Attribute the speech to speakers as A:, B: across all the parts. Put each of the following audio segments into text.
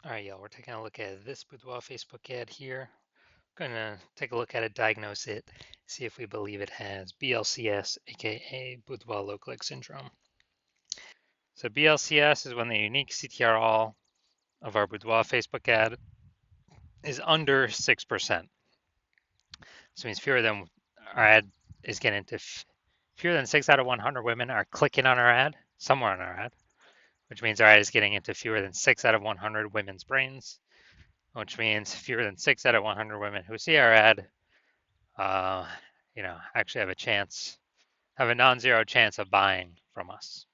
A: All right, y'all, we're taking a look at this Boudoir Facebook ad here. Going to take a look at it, diagnose it, see if we believe it has BLCS, aka Boudoir low click syndrome. So BLCS is when the unique CTR all of our Boudoir Facebook ad is under 6%. So it means fewer than our ad is getting to fewer than 6 out of 100 women are clicking on our ad, somewhere on our ad, which means our ad is getting into fewer than 6 out of 100 women's brains, which means fewer than 6 out of 100 women who see our ad, uh, actually have a non-zero chance of buying from us.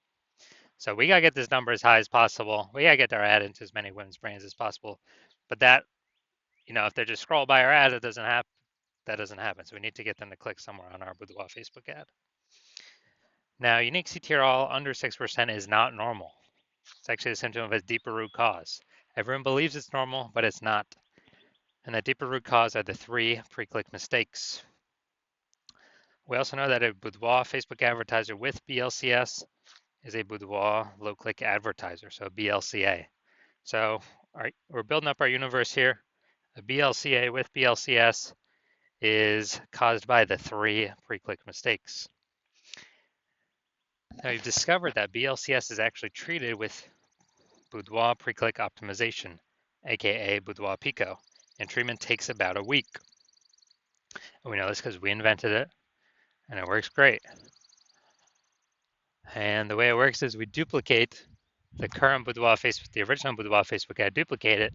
A: So we gotta get this number as high as possible. We gotta get our ad into as many women's brains as possible. But that, if they just scroll by our ad, it doesn't happen. That doesn't happen. So we need to get them to click somewhere on our Boudoir Facebook ad. Now, unique CTRL under 6% is not normal. It's actually a symptom of a deeper root cause. Everyone believes it's normal, but it's not. And the deeper root cause are the 3 pre-click mistakes. We also know that a Boudoir Facebook advertiser with BLCS is a Boudoir low-click advertiser, so BLCA. So, all right, we're building up our universe here. A BLCA with BLCS is caused by the 3 pre-click mistakes. Now, we've discovered that BLCS is actually treated with Boudoir pre-click optimization, aka Boudoir Pico, and treatment takes about a week. And we know this because we invented it, and it works great. And the way it works is we duplicate the current Boudoir Facebook, the original Boudoir Facebook ad, duplicate it,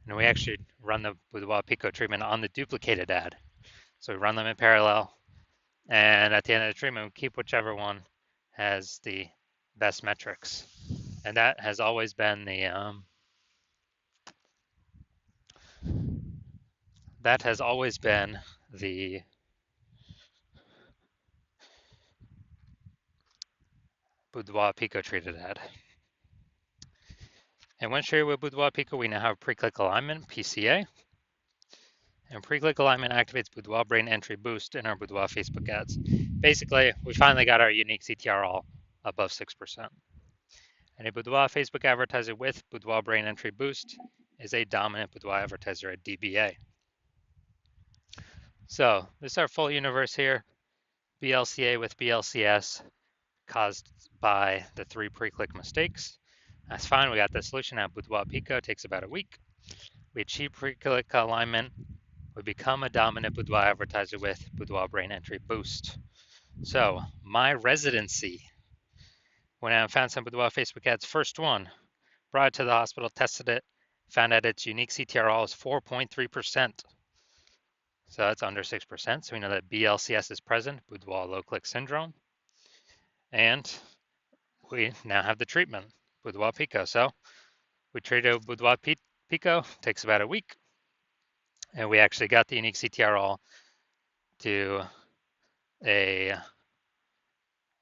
A: and we actually run the Boudoir Pico treatment on the duplicated ad. So we run them in parallel, and at the end of the treatment, we keep whichever one has the best metrics. And that has always been the Boudoir Pico treated ad. And when shared with Boudoir Pico, we now have pre-click alignment, PCA. And pre-click alignment activates Boudoir brain entry boost in our Boudoir Facebook ads. Basically, we finally got our unique CTR all above 6%. And a Boudoir Facebook advertiser with Boudoir brain entry boost is a dominant Boudoir advertiser at DBA. So this is our full universe here. BLCA with BLCS caused by the 3 pre-click mistakes. That's fine. We got the solution at Boudoir Pico. It takes about a week. We achieve pre-click alignment. We become a dominant Boudoir advertiser with Boudoir brain entry boost. So my residency, when I found some Boudoir Facebook ads, first one, brought it to the hospital, tested it, found out its unique CTRL is 4.3%. So that's under 6%. So we know that BLCS is present, Boudoir low click syndrome. And we now have the treatment, Boudoir Pico. So we treated Boudoir Pico, takes about a week. And we actually got the unique CTRL to a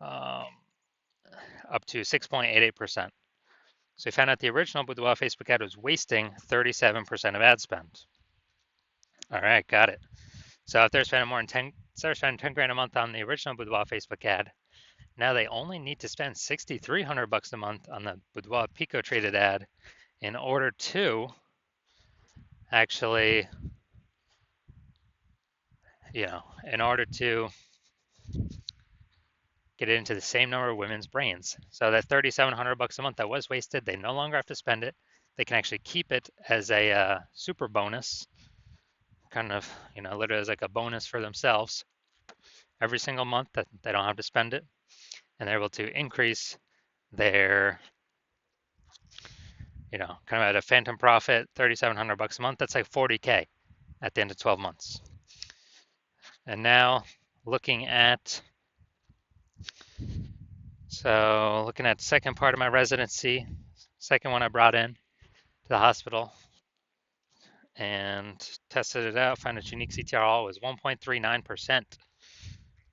A: up to 6.88%. So we found out the original Boudoir Facebook ad was wasting 37% of ad spend. All right, got it. So if they're spending more than 10 grand a month on the original Boudoir Facebook ad, now they only need to spend $6,300 a month on the Boudoir Pico traded ad in order to actually, in order to get it into the same number of women's brains. So that $3,700 a month that was wasted, they no longer have to spend it. They can actually keep it as a super bonus, kind of, literally as like a bonus for themselves every single month that they don't have to spend it. And they're able to increase their, kind of at a phantom profit, $3,700 a month. That's like 40K at the end of 12 months. And now looking at the second part of my residency, second one I brought in to the hospital and tested it out, found its unique CTRL was 1.39%.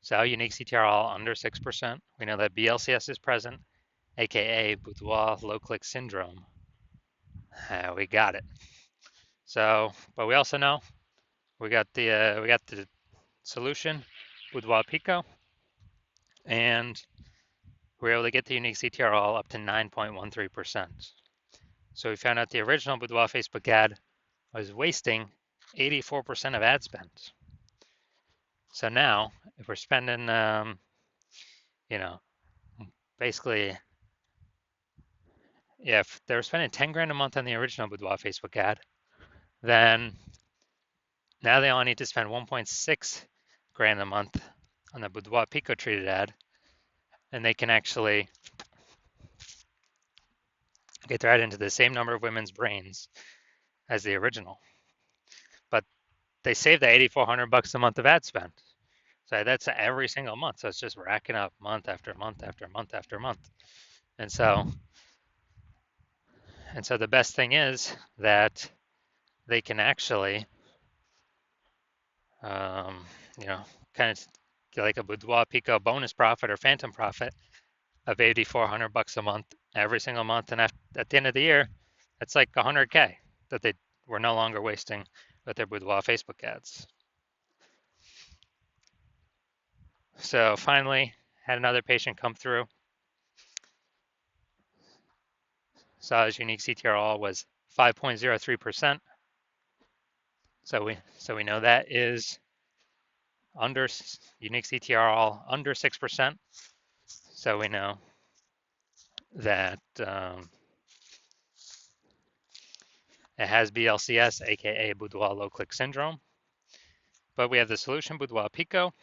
A: So unique CTRL under 6%. We know that BLCS is present, aka Boudoir low click syndrome. We got it. So, but we also know we got the solution, Boudoir Pico, and we were able to get the unique CTRL up to 9.13%. So we found out the original Boudoir Facebook ad was wasting 84% of ad spend. So now, if we're spending, you know, basically, yeah, if they're spending 10 grand a month on the original Boudoir Facebook ad, then now they only need to spend 1.6 grand a month on the Boudoir Pico treated ad, and they can actually get their ad into the same number of women's brains as the original. But they save the 8,400 bucks a month of ad spend. So that's every single month. So it's just racking up month after month after month after month. And so the best thing is that they can actually, um, you know, kind of get like a Boudoir Pico bonus profit or phantom profit of 8,400 bucks a month every single month. And at the end of the year, that's like 100K that they were no longer wasting with their Boudoir Facebook ads. So finally, had another patient come through. Saw his unique CTRL was 5.03%. So we know that is under unique CTRL under 6%. So we know that it has BLCS, aka Boudoir low click syndrome. But we have the solution Boudoir Pico,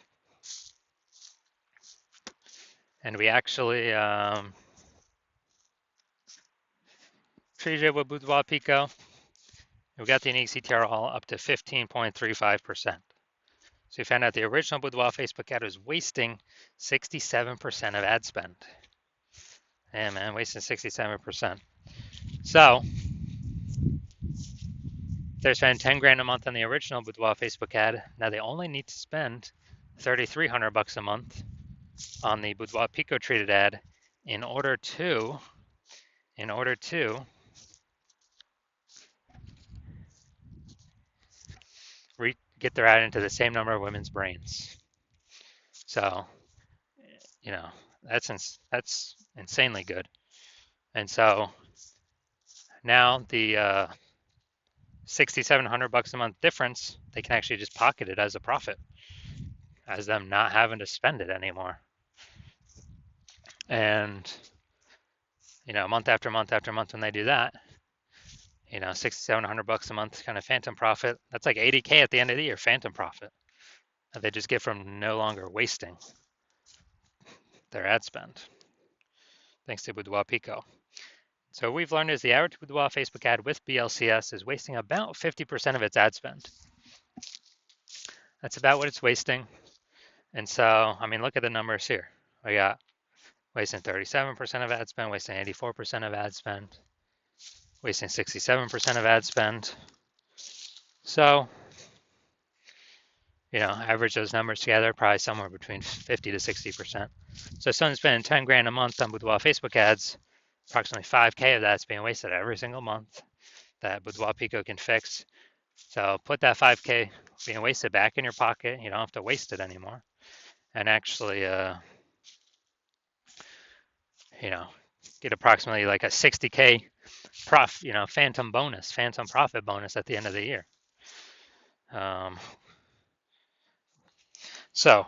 A: and we actually treated it with Boudoir Pico. We got the unique CTRL up to 15.35%. So we found out the original Boudoir Facebook ad was wasting 67% of ad spend. Yeah, man, wasting 67%. So they're spending 10 grand a month on the original Boudoir Facebook ad. Now they only need to spend 3,300 bucks a month on the Boudoir Pico treated ad in order to get their ad into the same number of women's brains. So, you know, that's insanely good. And so now the 6,700 bucks a month difference, they can actually just pocket it as a profit, as them not having to spend it anymore. And month after month after month, when they do that, 6,700 bucks a month kind of phantom profit. That's like 80K at the end of the year, phantom profit that they just get from no longer wasting their ad spend, thanks to Boudoir Pico. So what we've learned is the average Boudoir Facebook ad with BLCS is wasting about 50% of its ad spend. That's about what it's wasting. And so, I mean, look at the numbers here. We got wasting 37% of ad spend, wasting 84% of ad spend, wasting 67% of ad spend. So, average those numbers together, probably somewhere between 50 to 60%. So if someone's spending 10 grand a month on Boudoir Facebook ads, approximately 5K of that's being wasted every single month that Boudoir Pico can fix. So put that 5K being wasted back in your pocket. You don't have to waste it anymore. And actually, get approximately like a 60K phantom profit bonus at the end of the year. So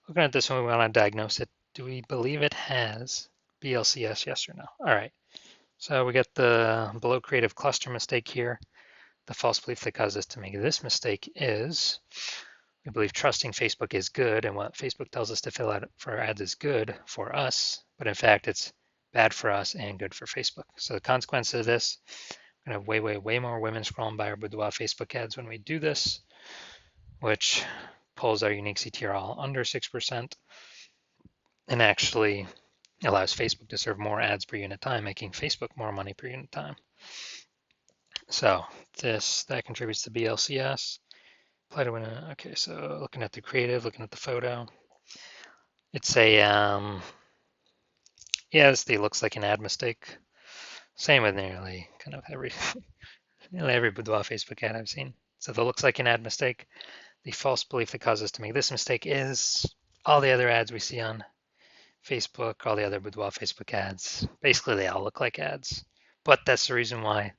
A: looking at this one, we want to diagnose it. Do we believe it has BLCS, yes or no? All right. So we get the below creative cluster mistake here. The false belief that caused us to make this mistake is we believe trusting Facebook is good, and what Facebook tells us to fill out for our ads is good for us, but in fact it's bad for us and good for Facebook. So the consequence of this, we're going to have way more women scrolling by our Boudoir Facebook ads when we do this, which pulls our unique CTRL under 6% and actually allows Facebook to serve more ads per unit time, making Facebook more money per unit time. So that contributes to BLCS. Apply to win. Okay, so looking at the creative, looking at the photo, it's a yes, it looks like an ad mistake. Same with nearly kind of every Boudoir Facebook ad I've seen. So that looks like an ad mistake. The false belief that causes us to make this mistake is all the other ads we see on Facebook, all the other Boudoir Facebook ads. Basically, they all look like ads. But that's the reason why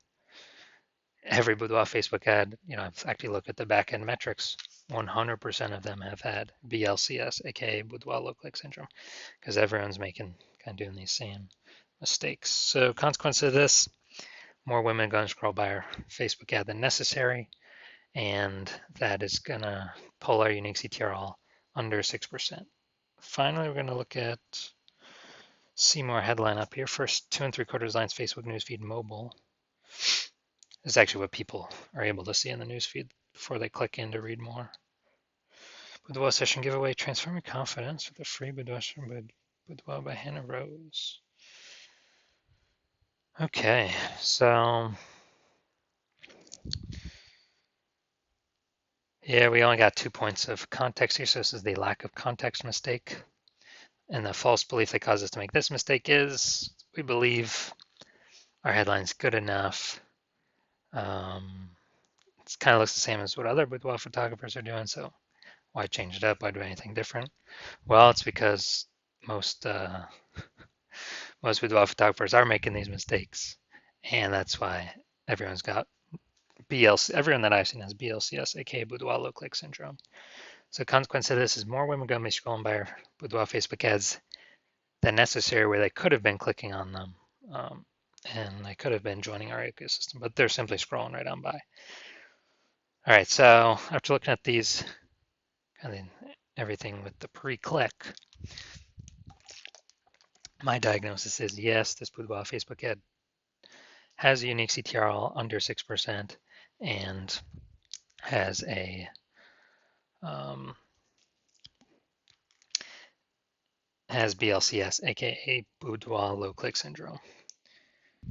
A: every Boudoir Facebook ad, I've actually looked at the back end metrics. 100% of them have had BLCS, aka Boudoir low-click syndrome, because everyone's kind of doing these same mistakes. So, consequence of this, more women are going to scroll by our Facebook ad than necessary, and that is going to pull our unique CTR under 6%. Finally, we're going to look at see more headline up here. First 2 3/4 lines Facebook newsfeed mobile. This is actually what people are able to see in the newsfeed before they click in to read more. Boudoir session giveaway, transform your confidence with a free Boudoir by Hannah Rose. Okay, so yeah, we only got 2 points of context here, so this is the lack of context mistake. And the false belief that caused us to make this mistake is we believe our headline's good enough. It kind of looks the same as what other boudoir photographers are doing, so why change it up? Why do anything different? Well, it's because most boudoir photographers are making these mistakes, and that's why everyone's got BLC. Everyone that I've seen has BLCS, aka Boudoir low click syndrome. So, consequence of this is more women going to be scrolling by our Boudoir Facebook ads than necessary, where they could have been clicking on them, and they could have been joining our ecosystem, but they're simply scrolling right on by. All right, so after looking at these, kind of everything with the pre-click, my diagnosis is yes, this Boudoir Facebook ad has a unique CTR under 6% and has a has BLCS, aka Boudoir low click syndrome.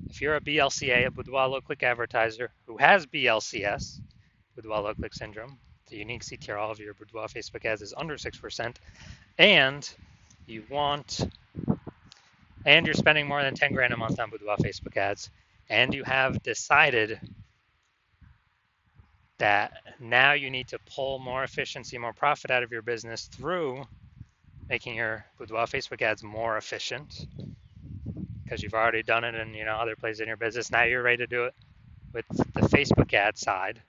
A: If you're a BLCA, a Boudoir low click advertiser who has BLCS, Boudoir low click syndrome, the unique CTR of your Boudoir Facebook ads is under 6%, and you're spending more than 10 grand a month on Boudoir Facebook ads, and you have decided that now you need to pull more efficiency, more profit out of your business through making your Boudoir Facebook ads more efficient, because you've already done it in other places in your business. Now you're ready to do it with the Facebook ad side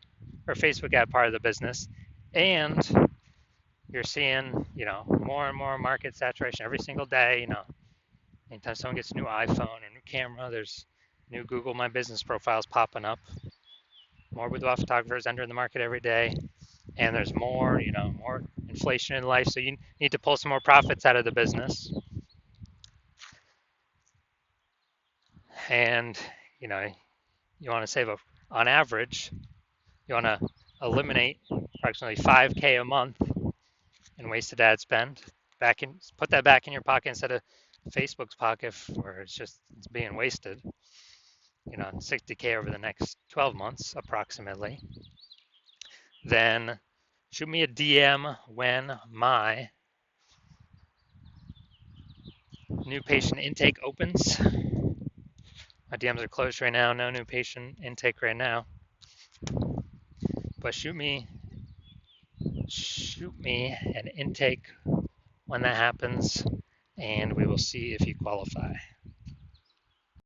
A: or Facebook ad part of the business, and you're seeing more and more market saturation every single day. Anytime someone gets a new iPhone or new camera, there's new Google My Business profiles popping up. More boudoir photographers entering the market every day, and there's more inflation in life, so you need to pull some more profits out of the business. And you want to save on average, you want to eliminate approximately 5K a month in wasted ad spend. Put that back in your pocket instead of Facebook's pocket, where it's being wasted. 60K over the next 12 months approximately. Then shoot me a DM when my new patient intake opens. My DMs are closed right now. No new patient intake right now. But shoot me an intake when that happens, and we will see if you qualify.